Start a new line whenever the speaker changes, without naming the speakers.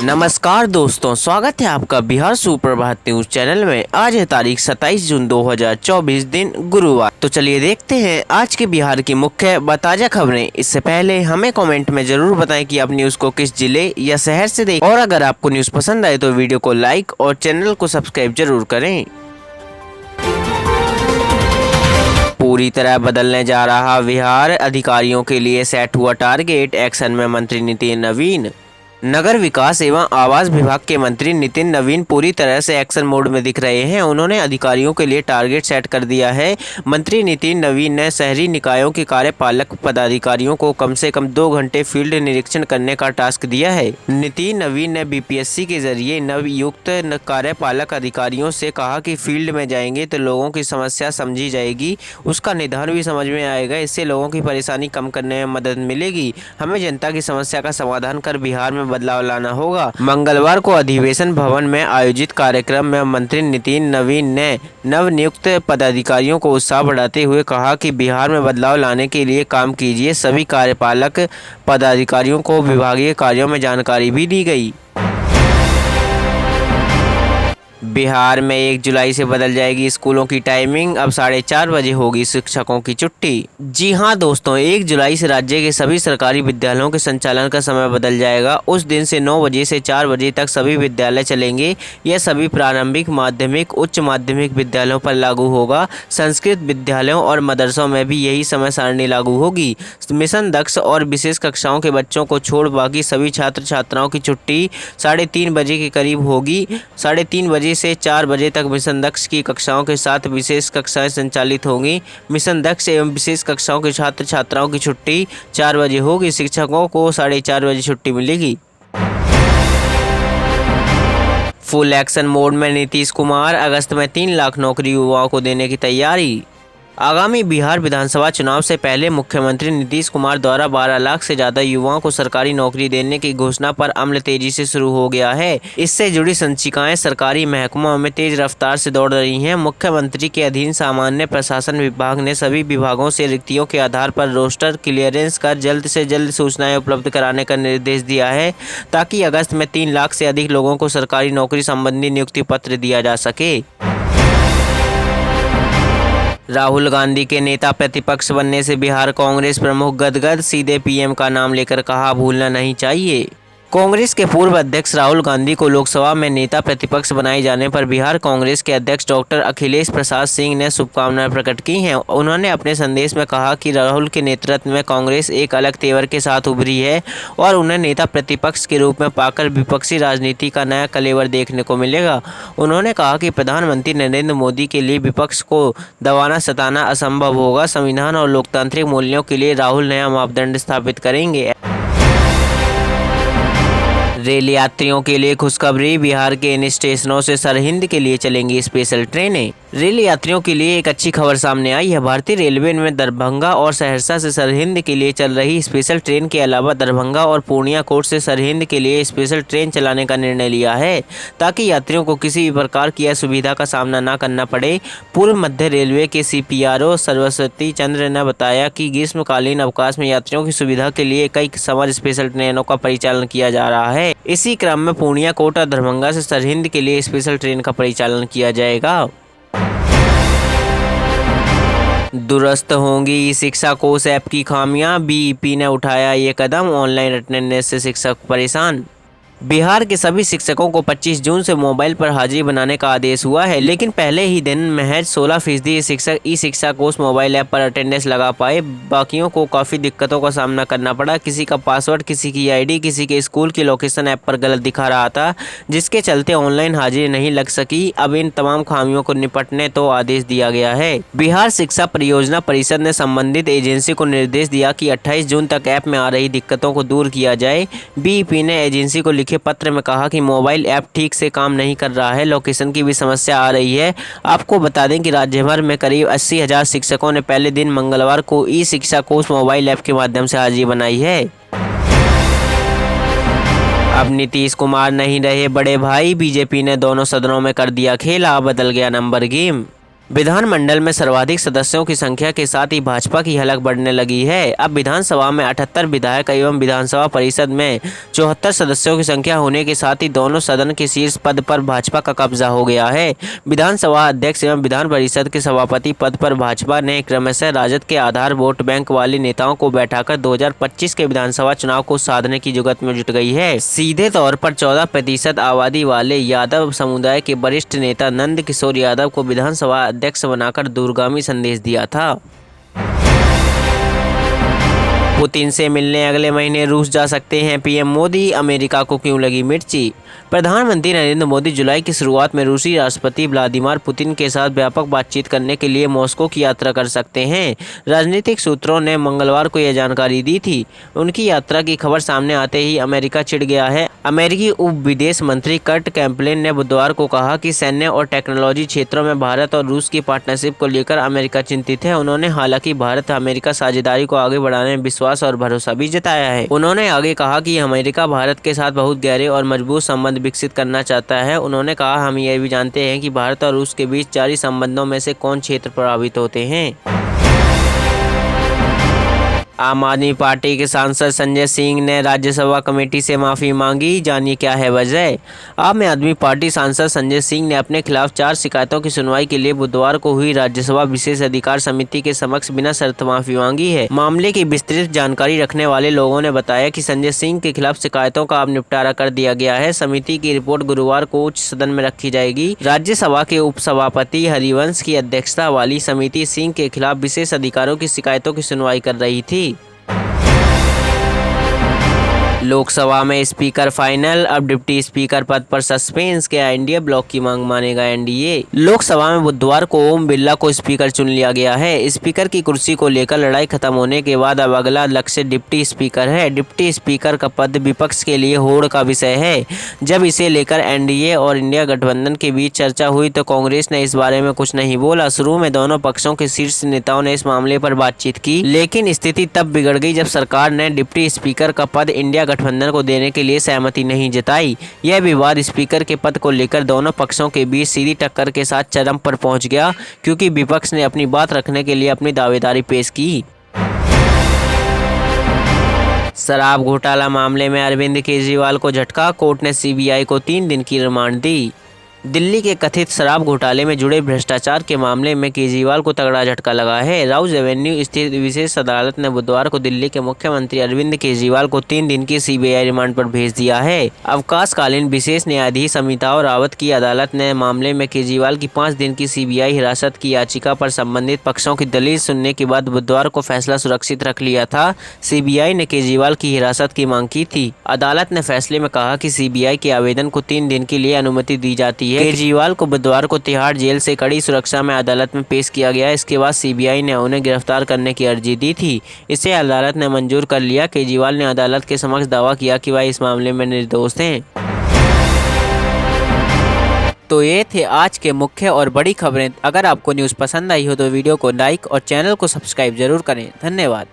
नमस्कार दोस्तों, स्वागत है आपका बिहार सुप्रभात न्यूज चैनल में। आज है तारीख 27 जून 2024 दिन गुरुवार। तो चलिए देखते हैं आज के बिहार की मुख्य व ताजा खबरें। इससे पहले हमें कमेंट में जरूर बताएं कि आप न्यूज को किस जिले या शहर से देखें, और अगर आपको न्यूज पसंद आए तो वीडियो को लाइक और चैनल को सब्सक्राइब जरूर करें। पूरी तरह बदलने जा रहा बिहार, अधिकारियों के लिए सेट हुआ टारगेट, एक्शन में मंत्री नितिन नवीन। नगर विकास एवं आवास विभाग के मंत्री नितिन नवीन पूरी तरह से एक्शन मोड में दिख रहे हैं। उन्होंने अधिकारियों के लिए टारगेट सेट कर दिया है। मंत्री नितिन नवीन ने शहरी निकायों के कार्यपालक पदाधिकारियों को कम से कम 2 घंटे फील्ड निरीक्षण करने का टास्क दिया है। नितिन नवीन ने बीपीएससी के जरिए नवयुक्त कार्यपालक अधिकारियों से कहा कि फील्ड में जाएंगे तो लोगों की समस्या समझी जाएगी, उसका निदान भी समझ में आएगा। इससे लोगों की परेशानी कम करने में मदद मिलेगी। हमें जनता की समस्या का समाधान कर बिहार में बदलाव लाना होगा। मंगलवार को अधिवेशन भवन में आयोजित कार्यक्रम में मंत्री नितिन नवीन ने नवनियुक्त पदाधिकारियों को उत्साह बढ़ाते हुए कहा कि बिहार में बदलाव लाने के लिए काम कीजिए। सभी कार्यपालक पदाधिकारियों को विभागीय कार्यों में जानकारी भी दी गई। बिहार में 1 जुलाई से बदल जाएगी स्कूलों की टाइमिंग, अब 4:30 बजे होगी शिक्षकों की छुट्टी। जी हां दोस्तों, 1 जुलाई से राज्य के सभी सरकारी विद्यालयों के संचालन का समय बदल जाएगा। उस दिन से 9 बजे से 4 बजे तक सभी विद्यालय चलेंगे। यह सभी प्रारंभिक, माध्यमिक, उच्च माध्यमिक विद्यालयों पर लागू होगा। संस्कृत विद्यालयों और मदरसों में भी यही समय सारणी लागू होगी। मिशन दक्ष और विशेष कक्षाओं के बच्चों को छोड़ बाकी सभी छात्र छात्राओं की छुट्टी 3:30 बजे के करीब होगी। 3:30 बजे से 4 बजे तक मिशन दक्ष की कक्षाओं के साथ विशेष कक्षाएं संचालित होंगी। मिशन दक्ष एवं विशेष कक्षाओं के छात्र छात्राओं की छुट्टी 4 बजे होगी। शिक्षकों को 4:30 बजे छुट्टी मिलेगी। फुल एक्शन मोड में नीतीश कुमार, अगस्त में 3 लाख नौकरी युवाओं को देने की तैयारी। आगामी बिहार विधानसभा चुनाव से पहले मुख्यमंत्री नीतीश कुमार द्वारा 12 लाख से ज्यादा युवाओं को सरकारी नौकरी देने की घोषणा पर अमल तेजी से शुरू हो गया है। इससे जुड़ी संचिकाएं सरकारी महकमों में तेज रफ्तार से दौड़ रही हैं। मुख्यमंत्री के अधीन सामान्य प्रशासन विभाग ने सभी विभागों से रिक्तियों के आधार पर रोस्टर क्लियरेंस कर जल्द से जल्द सूचनाएं उपलब्ध कराने का निर्देश दिया है, ताकि अगस्त में 3 लाख से अधिक लोगों को सरकारी नौकरी संबंधी नियुक्ति पत्र दिया जा सके। राहुल गांधी के नेता प्रतिपक्ष बनने से बिहार कांग्रेस प्रमुख गदगद, सीधे पीएम का नाम लेकर कहा भूलना नहीं चाहिए। कांग्रेस के पूर्व अध्यक्ष राहुल गांधी को लोकसभा में नेता प्रतिपक्ष बनाए जाने पर बिहार कांग्रेस के अध्यक्ष डॉक्टर अखिलेश प्रसाद सिंह ने शुभकामनाएं प्रकट की हैं। उन्होंने अपने संदेश में कहा कि राहुल के नेतृत्व में कांग्रेस एक अलग तेवर के साथ उभरी है और उन्हें नेता प्रतिपक्ष के रूप में पाकर विपक्षी राजनीति का नया कलेवर देखने को मिलेगा। उन्होंने कहा कि प्रधानमंत्री नरेंद्र मोदी के लिए विपक्ष को दबाना सताना असंभव होगा। संविधान और लोकतांत्रिक मूल्यों के लिए राहुल नया मापदंड स्थापित करेंगे। रेल यात्रियों के लिए खुशखबरी, बिहार के इन स्टेशनों से सरहिंद के लिए चलेंगी स्पेशल ट्रेनें। रेल यात्रियों के लिए एक अच्छी खबर सामने आई है। भारतीय रेलवे ने दरभंगा और सहरसा से सरहिंद के लिए चल रही स्पेशल ट्रेन के अलावा दरभंगा और पूर्णिया कोर्ट से सरहिंद के लिए स्पेशल ट्रेन चलाने का निर्णय लिया है, ताकि यात्रियों को किसी भी प्रकार की असुविधा का सामना न करना पड़े। पूर्व मध्य रेलवे के CPRO सरस्वती चंद्र ने बताया कि ग्रीष्मकालीन अवकाश में यात्रियों की सुविधा के लिए कई समर स्पेशल ट्रेनों का परिचालन किया जा रहा है। इसी क्रम में पूर्णिया कोर्ट और दरभंगा से सरहिंद के लिए स्पेशल ट्रेन का परिचालन किया जाएगा। दुरुस्त होंगी ई शिक्षा कोष ऐप की खामियां, BEP ने उठाया ये कदम, ऑनलाइन अटेंडेंस से शिक्षक परेशान। बिहार के सभी शिक्षकों को 25 जून से मोबाइल पर हाजिरी बनाने का आदेश हुआ है, लेकिन पहले ही दिन महज 16% शिक्षक ई शिक्षा कोष मोबाइल ऐप पर अटेंडेंस लगा पाए। बाकियों को काफ़ी दिक्कतों का सामना करना पड़ा। किसी का पासवर्ड, किसी की ID, किसी के स्कूल की लोकेशन ऐप पर गलत दिखा रहा था, जिसके चलते ऑनलाइन हाजिरी नहीं लग सकी। अब इन तमाम खामियों को निपटने तो आदेश दिया गया है। बिहार शिक्षा परियोजना परिषद ने संबंधित एजेंसी को निर्देश दिया कि 28 जून तक ऐप में आ रही दिक्कतों को दूर किया जाए। BEP ने एजेंसी को पत्र में कहा कि मोबाइल ऐप ठीक से काम नहीं कर रहा है, लोकेशन की भी समस्या आ रही है। आपको बता दें कि राज्य भर में करीब 80,000 शिक्षकों ने पहले दिन मंगलवार को ई शिक्षा कोष मोबाइल ऐप के माध्यम से हाजिरी बनाई है। अब नीतीश कुमार नहीं रहे बड़े भाई, बीजेपी ने दोनों सदनों में कर दिया खेला, बदल गया नंबर गेम। विधानमंडल में सर्वाधिक सदस्यों की संख्या के साथ ही भाजपा की हलक बढ़ने लगी है। अब विधानसभा में 78 विधायक एवं विधानसभा परिषद में 74 सदस्यों की संख्या होने के साथ ही दोनों सदन के शीर्ष पद पर भाजपा का कब्जा हो गया है। विधानसभा अध्यक्ष एवं विधान परिषद के सभापति पद पर भाजपा ने क्रमशः राजद के आधार वोट बैंक वाले नेताओं को बैठाकर 2025 के विधानसभा चुनाव को साधने की जुगत में जुट गई है। सीधे तौर पर 14% आबादी वाले यादव समुदाय के वरिष्ठ नेता नंद किशोर यादव को विधानसभा अध्यक्ष बनाकर दूरगामी संदेश दिया था। पुतिन से मिलने अगले महीने रूस जा सकते हैं पीएम मोदी, अमेरिका को क्यों लगी मिर्ची। प्रधानमंत्री नरेंद्र मोदी जुलाई की शुरुआत में रूसी राष्ट्रपति व्लादिमीर पुतिन के साथ व्यापक बातचीत करने के लिए मॉस्को की यात्रा कर सकते हैं। राजनीतिक सूत्रों ने मंगलवार को यह जानकारी दी थी। उनकी यात्रा की खबर सामने आते ही अमेरिका चिढ़ गया है। अमेरिकी उप विदेश मंत्री कर्ट कैम्पबेल ने बुधवार को कहा कि सैन्य और टेक्नोलॉजी क्षेत्रों में भारत और रूस की पार्टनरशिप को लेकर अमेरिका चिंतित है। उन्होंने हालांकि भारत अमेरिका साझेदारी को आगे बढ़ाने में विश्वास और भरोसा भी जताया है। उन्होंने आगे कहा कि अमेरिका भारत के साथ बहुत गहरे और मजबूत संबंध विकसित करना चाहता है। उन्होंने कहा, हम यह भी जानते हैं कि भारत और रूस के बीच जारी संबंधों में से कौन क्षेत्र प्रभावित होते हैं। आम आदमी पार्टी के सांसद संजय सिंह ने राज्यसभा कमेटी से माफी मांगी, जानिए क्या है वजह। आम आदमी पार्टी सांसद संजय सिंह ने अपने खिलाफ 4 शिकायतों की सुनवाई के लिए बुधवार को हुई राज्यसभा विशेष अधिकार समिति के समक्ष बिना शर्त माफी मांगी है। मामले की विस्तृत जानकारी रखने वाले लोगों ने बताया कि संजय सिंह के खिलाफ शिकायतों का अब निपटारा कर दिया गया है। समिति की रिपोर्ट गुरुवार को उच्च सदन में रखी जाएगी। राज्यसभा के उपसभापति हरिवंश की अध्यक्षता वाली समिति सिंह के खिलाफ विशेष अधिकारों की शिकायतों की सुनवाई कर रही थी। लोकसभा में स्पीकर फाइनल, अब डिप्टी स्पीकर पद पर सस्पेंस, क्या एनडीए ब्लॉक की मांग मानेगा एनडीए। लोकसभा में बुधवार को ओम बिरला को स्पीकर चुन लिया गया है। स्पीकर की कुर्सी को लेकर लड़ाई खत्म होने के बाद अब अगला लक्ष्य डिप्टी स्पीकर है। डिप्टी स्पीकर का पद विपक्ष के लिए होड़ का विषय है। जब इसे लेकर एनडीए और इंडिया गठबंधन के बीच चर्चा हुई तो कांग्रेस ने इस बारे में कुछ नहीं बोला। शुरू में दोनों पक्षों के शीर्ष नेताओं ने इस मामले पर बातचीत की, लेकिन स्थिति तब बिगड़ गई जब सरकार ने डिप्टी स्पीकर का पद इंडिया गठबंधन को देने के लिए सहमति नहीं जताई। यह विवाद स्पीकर के पद को लेकर दोनों पक्षों के बीच सीधी टक्कर के साथ चरम पर पहुंच गया, क्योंकि विपक्ष ने अपनी बात रखने के लिए अपनी दावेदारी पेश की। शराब घोटाला मामले में अरविंद केजरीवाल को झटका, कोर्ट ने सीबीआई को 3 दिन की रिमांड दी। दिल्ली के कथित शराब घोटाले में जुड़े भ्रष्टाचार के मामले में केजरीवाल को तगड़ा झटका लगा है। राउज एवेन्यू स्थित विशेष अदालत ने बुधवार को दिल्ली के मुख्यमंत्री अरविंद केजरीवाल को 3 दिन की सीबीआई रिमांड पर भेज दिया है। अवकाशकालीन विशेष न्यायाधीश अमिताभ रावत की अदालत ने मामले में केजरीवाल की 5 दिन की सीबीआई हिरासत की याचिका पर संबंधित पक्षों की दलील सुनने के बाद बुधवार को फैसला सुरक्षित रख लिया था। सीबीआई ने केजरीवाल की हिरासत की मांग की थी। अदालत ने फैसले में कहा कि सीबीआई के आवेदन को 3 दिन के लिए अनुमति दी जाती है। केजरीवाल को बुधवार को तिहाड़ जेल से कड़ी सुरक्षा में अदालत में पेश किया गया। इसके बाद सीबीआई ने उन्हें गिरफ्तार करने की अर्जी दी थी। इसे अदालत ने मंजूर कर लिया। केजरीवाल ने अदालत के समक्ष दावा किया कि वह इस मामले में निर्दोष हैं। तो ये थे आज के मुख्य और बड़ी खबरें। अगर आपको न्यूज़ पसंद आई हो तो वीडियो को लाइक और चैनल को सब्सक्राइब जरूर करें। धन्यवाद।